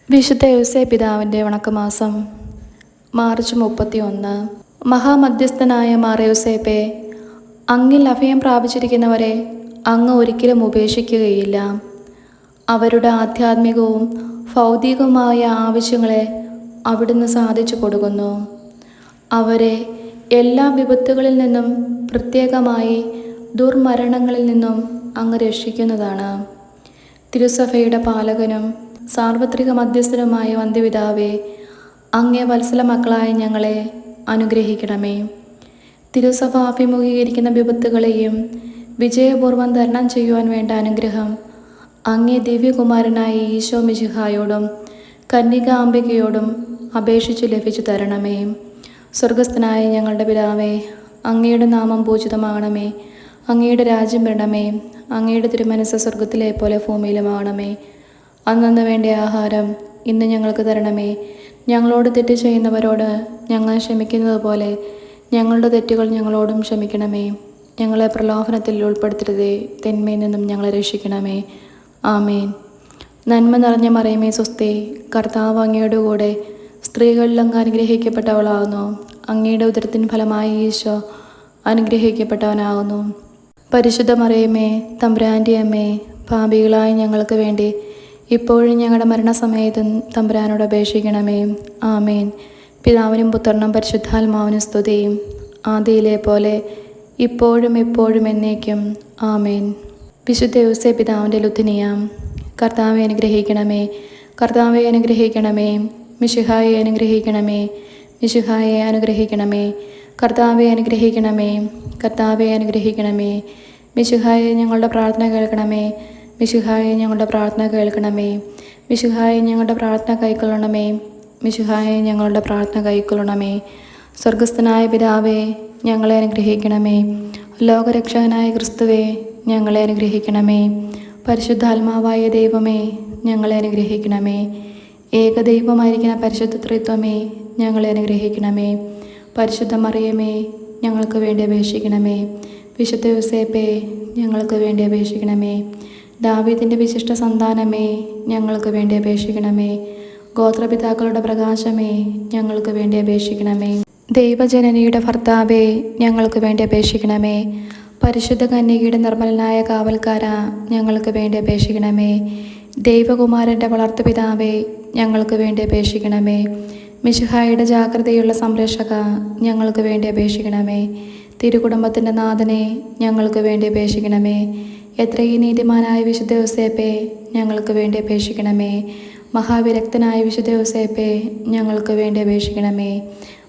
വിശുദ്ധ യൗസേ പിതാവിൻ്റെ വണക്കമാസം മാർച്ച് 31. മഹാമധ്യസ്ഥനായ മാർ യൗസേപ്പേ, അങ്ങിൽ അഭയം പ്രാപിച്ചിരിക്കുന്നവരെ അങ്ങ് ഒരിക്കലും ഉപേക്ഷിക്കുകയില്ല. അവരുടെ ആധ്യാത്മികവും ഭൗതികവുമായ ആവശ്യങ്ങളെ അവിടുന്ന് സാധിച്ചു കൊടുക്കുന്നു. അവരെ എല്ലാ വിപത്തുകളിൽ നിന്നും, പ്രത്യേകമായി ദുർമരണങ്ങളിൽ നിന്നും അങ്ങ് രക്ഷിക്കുന്നതാണ്. തിരുസഭയുടെ പാലകനും സാർവത്രിക മധ്യസ്ഥനുമായ വന്ധ്യപിതാവേ, അങ്ങേ വത്സല മക്കളായ ഞങ്ങളെ അനുഗ്രഹിക്കണമേ. തിരുസഭ അഭിമുഖീകരിക്കുന്ന വിപത്തുകളെയും വിജയപൂർവ്വം തരണം ചെയ്യുവാൻ വേണ്ട അനുഗ്രഹം അങ്ങേ ദിവ്യകുമാരനായ ഈശോ മിശിഹായോടും കന്യകാംബികയോടും അപേക്ഷിച്ചു ലഭിച്ചു തരണമേ. സ്വർഗസ്ഥനായ ഞങ്ങളുടെ പിതാവേ, അങ്ങയുടെ നാമം പൂജിതമാകണമേ. അങ്ങയുടെ രാജ്യം വരണമേ. അങ്ങയുടെ തിരുമനസ്സ് സ്വർഗത്തിലെ പോലെ ഭൂമിയിലുമാകണമേ. അന്നന്ന് വേണ്ട ആഹാരം ഇന്ന് ഞങ്ങൾക്ക് തരണമേ. ഞങ്ങളോട് തെറ്റ് ചെയ്യുന്നവരോട് ഞങ്ങൾ ക്ഷമിക്കുന്നത് പോലെ ഞങ്ങളുടെ തെറ്റുകൾ ഞങ്ങളോടും ക്ഷമിക്കണമേ. ഞങ്ങളെ പ്രലോഭനത്തിൽ ഉൾപ്പെടുത്തരുതേ, തിന്മയിൽ നിന്നും ഞങ്ങളെ രക്ഷിക്കണമേ. ആമേൻ. നന്മ നിറഞ്ഞ മറിയമേ സ്വസ്തി, കർത്താവ് അങ്ങയുടെ കൂടെ സ്ത്രീകളിൽ അങ്ങ് അനുഗ്രഹിക്കപ്പെട്ടവളാകുന്നു. അങ്ങയുടെ ഉദരത്തിൻ ഫലമായി ഈശോ അനുഗ്രഹിക്കപ്പെട്ടവനാകുന്നു. പരിശുദ്ധ മറിയമേ, തമ്പുരാൻ്റെ അമ്മേ, പാപികളായ ഞങ്ങൾക്ക് വേണ്ടി ഇപ്പോഴും ഞങ്ങളുടെ മരണസമയത്തും തമ്പുരാനോട് അപേക്ഷിക്കണമേ. ആമേൻ. പിതാവിനും പുത്രനും പരിശുദ്ധാത്മാവിനും സ്തുതിയും, ആദിയിലെ പോലെ ഇപ്പോഴും എപ്പോഴും എന്നേക്കും. ആമേൻ. വിശുദ്ധ യൗസേ പിതാവിൻ്റെ ലുത്തിനിയാം. കർത്താവെ അനുഗ്രഹിക്കണമേ. കർത്താവെ അനുഗ്രഹിക്കണമേ. മിശിഹായെ അനുഗ്രഹിക്കണമേ. മിശിഹായെ അനുഗ്രഹിക്കണമേ. കർത്താവെ അനുഗ്രഹിക്കണമേ. കർത്താവെ അനുഗ്രഹിക്കണമേ. മിശിഹായെ ഞങ്ങളുടെ പ്രാർത്ഥന കേൾക്കണമേ. മിശിഹായെ ഞങ്ങളുടെ പ്രാർത്ഥന കേൾക്കണമേ. മിശിഹായെ ഞങ്ങളുടെ പ്രാർത്ഥന കൈക്കൊള്ളണമേ. മിശിഹായെ ഞങ്ങളുടെ പ്രാർത്ഥന കൈക്കൊള്ളണമേ. സ്വർഗസ്ഥനായ പിതാവേ, ഞങ്ങളെ അനുഗ്രഹിക്കണമേ. ലോകരക്ഷകനായ ക്രിസ്തുവേ, ഞങ്ങളെ അനുഗ്രഹിക്കണമേ. പരിശുദ്ധാത്മാവായ ദൈവമേ, ഞങ്ങളെ അനുഗ്രഹിക്കണമേ. ഏകദൈവമായിരിക്കുന്ന പരിശുദ്ധ ത്രിത്വമേ, ഞങ്ങളെ അനുഗ്രഹിക്കണമേ. പരിശുദ്ധ മറിയമേ, ഞങ്ങൾക്ക് വേണ്ടി അപേക്ഷിക്കണമേ. വിശുദ്ധ യൗസേപ്പേ, ഞങ്ങൾക്ക് വേണ്ടി അപേക്ഷിക്കണമേ. ദാവീദിൻ്റെ വിശിഷ്ട സന്താനമേ, ഞങ്ങൾക്ക് വേണ്ടി അപേക്ഷിക്കണമേ. ഗോത്രപിതാക്കളുടെ പ്രകാശമേ, ഞങ്ങൾക്ക് വേണ്ടി അപേക്ഷിക്കണമേ. ദൈവജനനിയുടെ ഭർത്താവേ, ഞങ്ങൾക്ക് വേണ്ടി അപേക്ഷിക്കണമേ. പരിശുദ്ധ കന്യകയുടെ നിർമ്മലനായ കാവൽക്കാര, ഞങ്ങൾക്ക് വേണ്ടി അപേക്ഷിക്കണമേ. ദൈവകുമാരൻ്റെ വളർത്തുപിതാവേ, ഞങ്ങൾക്ക് വേണ്ടി അപേക്ഷിക്കണമേ. മിശിഹായുടെ ജാഗ്രതയുള്ള സംരക്ഷക, ഞങ്ങൾക്ക് വേണ്ടി അപേക്ഷിക്കണമേ. തിരുകുടുംബത്തിൻ്റെ നാഥനെ, ഞങ്ങൾക്ക് വേണ്ടി അപേക്ഷിക്കണമേ. എത്രയും നീതിമാനായ വിശുദ്ധ യൗസേപ്പേ, ഞങ്ങൾക്ക് വേണ്ടി അപേക്ഷിക്കണമേ. മഹാവിരക്തനായ വിശുദ്ധ യൗസേപ്പേ, ഞങ്ങൾക്ക് വേണ്ടി അപേക്ഷിക്കണമേ.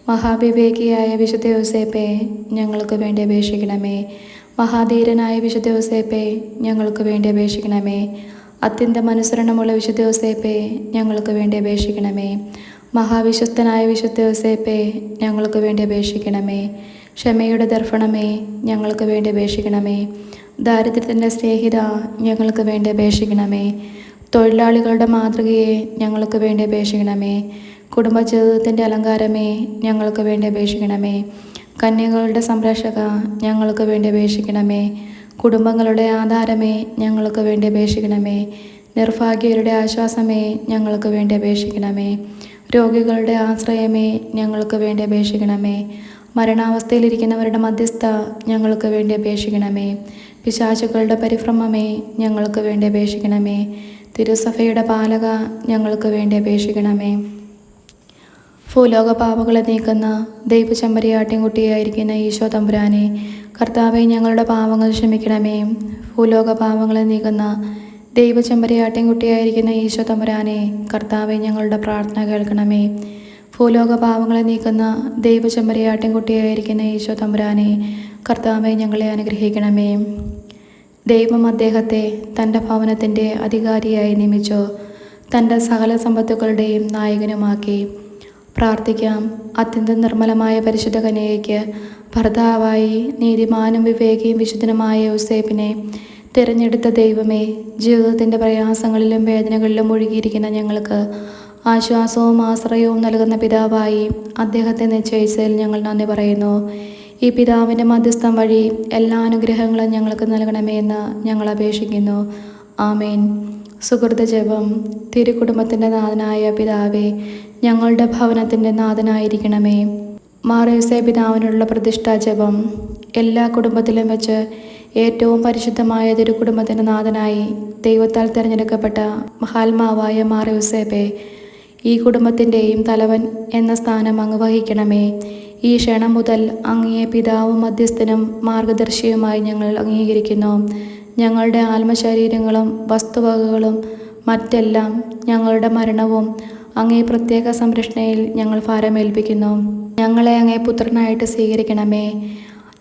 മഹാവിവേകിയായ വിശുദ്ധ യൗസേപ്പേ, ഞങ്ങൾക്ക് വേണ്ടി അപേക്ഷിക്കണമേ. മഹാധീരനായ വിശുദ്ധ യൗസേപ്പേ, ഞങ്ങൾക്ക് വേണ്ടി അപേക്ഷിക്കണമേ. അത്യന്തം അനുസരണമുള്ള വിശുദ്ധ യൗസേപ്പേ, ഞങ്ങൾക്ക് വേണ്ടി അപേക്ഷിക്കണമേ. മഹാവിശ്വസ്തനായ വിശുദ്ധ യൗസേപ്പേ, ഞങ്ങൾക്ക് വേണ്ടി അപേക്ഷിക്കണമേ. ക്ഷമയുടെ ദർപ്പണമേ, ഞങ്ങൾക്ക് വേണ്ടി അപേക്ഷിക്കണമേ. ദാരിദ്ര്യത്തിൻ്റെ സ്നേഹിത, ഞങ്ങൾക്ക് വേണ്ടി അപേക്ഷിക്കണമേ. തൊഴിലാളികളുടെ മാതൃകയെ, ഞങ്ങൾക്ക് വേണ്ടി അപേക്ഷിക്കണമേ. കുടുംബജീവിതത്തിൻ്റെ അലങ്കാരമേ, ഞങ്ങൾക്ക് വേണ്ടി അപേക്ഷിക്കണമേ. കന്യകളുടെ സംരക്ഷക, ഞങ്ങൾക്ക് വേണ്ടി അപേക്ഷിക്കണമേ. കുടുംബങ്ങളുടെ ആധാരമേ, ഞങ്ങൾക്ക് വേണ്ടി അപേക്ഷിക്കണമേ. നിർഭാഗ്യരുടെ ആശ്വാസമേ, ഞങ്ങൾക്ക് വേണ്ടി അപേക്ഷിക്കണമേ. രോഗികളുടെ ആശ്രയമേ, ഞങ്ങൾക്ക് വേണ്ടി അപേക്ഷിക്കണമേ. മരണാവസ്ഥയിലിരിക്കുന്നവരുടെ മധ്യസ്ഥ, ഞങ്ങൾക്ക് വേണ്ടി അപേക്ഷിക്കണമേ. പിശാചുക്കളുടെ പരിഭ്രമമേ, ഞങ്ങൾക്ക് വേണ്ടി അപേക്ഷിക്കണമേ. തിരുസഭയുടെ പാലക, ഞങ്ങൾക്ക് വേണ്ടി അപേക്ഷിക്കണമേ. ഭൂലോക പാപങ്ങളെ നീക്കുന്ന ദൈവചെമ്പരിയാട്ടിൻകുട്ടിയായിരിക്കുന്ന ഈശോ തമ്പുരാനെ, കർത്താവെ ഞങ്ങളുടെ പാപങ്ങൾ ക്ഷമിക്കണമേ. ഭൂലോക പാപങ്ങളെ നീക്കുന്ന ദൈവചെമ്പരിയാട്ടിൻകുട്ടിയായിരിക്കുന്ന ഈശോ തമ്പുരാനെ, കർത്താവെ ഞങ്ങളുടെ പ്രാർത്ഥന കേൾക്കണമേ. ഭൂലോക പാപങ്ങളെ നീക്കുന്ന ദൈവചെമ്പരിയാട്ടിൻകുട്ടിയായിരിക്കുന്ന ഈശോ തമ്പുരാനെ, കർത്താവെ ഞങ്ങളെ അനുഗ്രഹിക്കണമേ. ദൈവം അദ്ദേഹത്തെ തൻ്റെ ഭവനത്തിൻ്റെ അധികാരിയായി നിയമിച്ചു, തൻ്റെ സകല സമ്പത്തുക്കളുടെയും നായകനുമാക്കി. പ്രാർത്ഥിക്കാം. അത്യന്തം നിർമ്മലമായ പരിശുദ്ധ കന്യകയ്ക്ക് ഭർത്താവായി നീതിമാനും വിവേകിയും വിശുദ്ധനുമായ യൗസേപ്പിനെ തിരഞ്ഞെടുത്ത ദൈവമേ, ജീവിതത്തിൻ്റെ പ്രയാസങ്ങളിലും വേദനകളിലും ഒഴുകിയിരിക്കുന്ന ഞങ്ങൾക്ക് ആശ്വാസവും ആശ്രയവും നൽകുന്ന പിതാവായി അദ്ദേഹത്തെ നിശ്ചയിച്ചതിൽ ഞങ്ങൾ നന്ദി പറയുന്നു. ഈ പിതാവിൻ്റെ മധ്യസ്ഥം വഴി എല്ലാ അനുഗ്രഹങ്ങളും ഞങ്ങൾക്ക് നൽകണമേ എന്ന് ഞങ്ങൾ അപേക്ഷിക്കുന്നു. ആമേൻ. സുഹൃത ജപം. തിരുക്കുടുംബത്തിൻ്റെ നാഥനായ പിതാവേ, ഞങ്ങളുടെ ഭവനത്തിൻ്റെ നാഥനായിരിക്കണമേ. മാറയോസേ പിതാവിനുള്ള പ്രതിഷ്ഠാ ജപം. എല്ലാ കുടുംബത്തിലും വെച്ച് ഏറ്റവും പരിശുദ്ധമായ തിരുക്കുടുംബത്തിൻ്റെ നാഥനായി ദൈവത്താൽ തിരഞ്ഞെടുക്കപ്പെട്ട മഹാത്മാവായ മാറയോസേപ്പേ, ഈ കുടുംബത്തിൻ്റെയും തലവൻ എന്ന സ്ഥാനം അങ്ങ് വഹിക്കണമേ. ഈ ക്ഷണം മുതൽ അങ്ങയെ പിതാവും മധ്യസ്ഥനും മാർഗദർശിയുമായി ഞങ്ങൾ അംഗീകരിക്കുന്നു. ഞങ്ങളുടെ ആത്മശരീരങ്ങളും വസ്തുവകകളും മറ്റെല്ലാം, ഞങ്ങളുടെ മരണവും അങ്ങേ പ്രത്യേക സംരക്ഷണയിൽ ഞങ്ങൾ ഭാരമേൽപ്പിക്കുന്നു. ഞങ്ങളെ അങ്ങേ പുത്രനായിട്ട് സ്വീകരിക്കണമേ.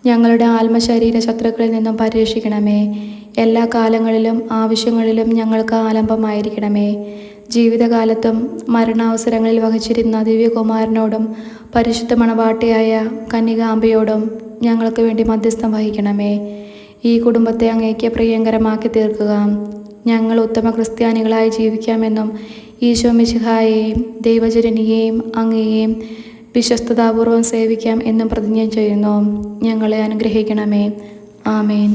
ഞങ്ങളുടെ ആത്മശരീര ശത്രുക്കളിൽ നിന്നും പരിരക്ഷിക്കണമേ. എല്ലാ കാലങ്ങളിലും ആവശ്യങ്ങളിലും ഞങ്ങൾക്ക് ആലംബമായിരിക്കണമേ. ജീവിതകാലത്തും മരണാവസരങ്ങളിൽ വഹിച്ചിരുന്ന ദിവ്യകുമാരനോടും പരിശുദ്ധ മണവാട്ടിയായ കന്യകാംബയോടും ഞങ്ങൾക്ക് വേണ്ടി മധ്യസ്ഥം വഹിക്കണമേ. ഈ കുടുംബത്തെ അങ്ങേക്ക് പ്രിയങ്കരമാക്കി തീർക്കുക. ഞങ്ങൾ ഉത്തമ ക്രിസ്ത്യാനികളായി ജീവിക്കാമെന്നും ഈശോ മിശിഹായെയും ദൈവജനനിയെയും അങ്ങയെയും വിശ്വസ്തതാപൂർവം സേവിക്കാം എന്നും പ്രതിജ്ഞ ചെയ്യുന്നു. ഞങ്ങളെ അനുഗ്രഹിക്കണമേ. ആമേൻ.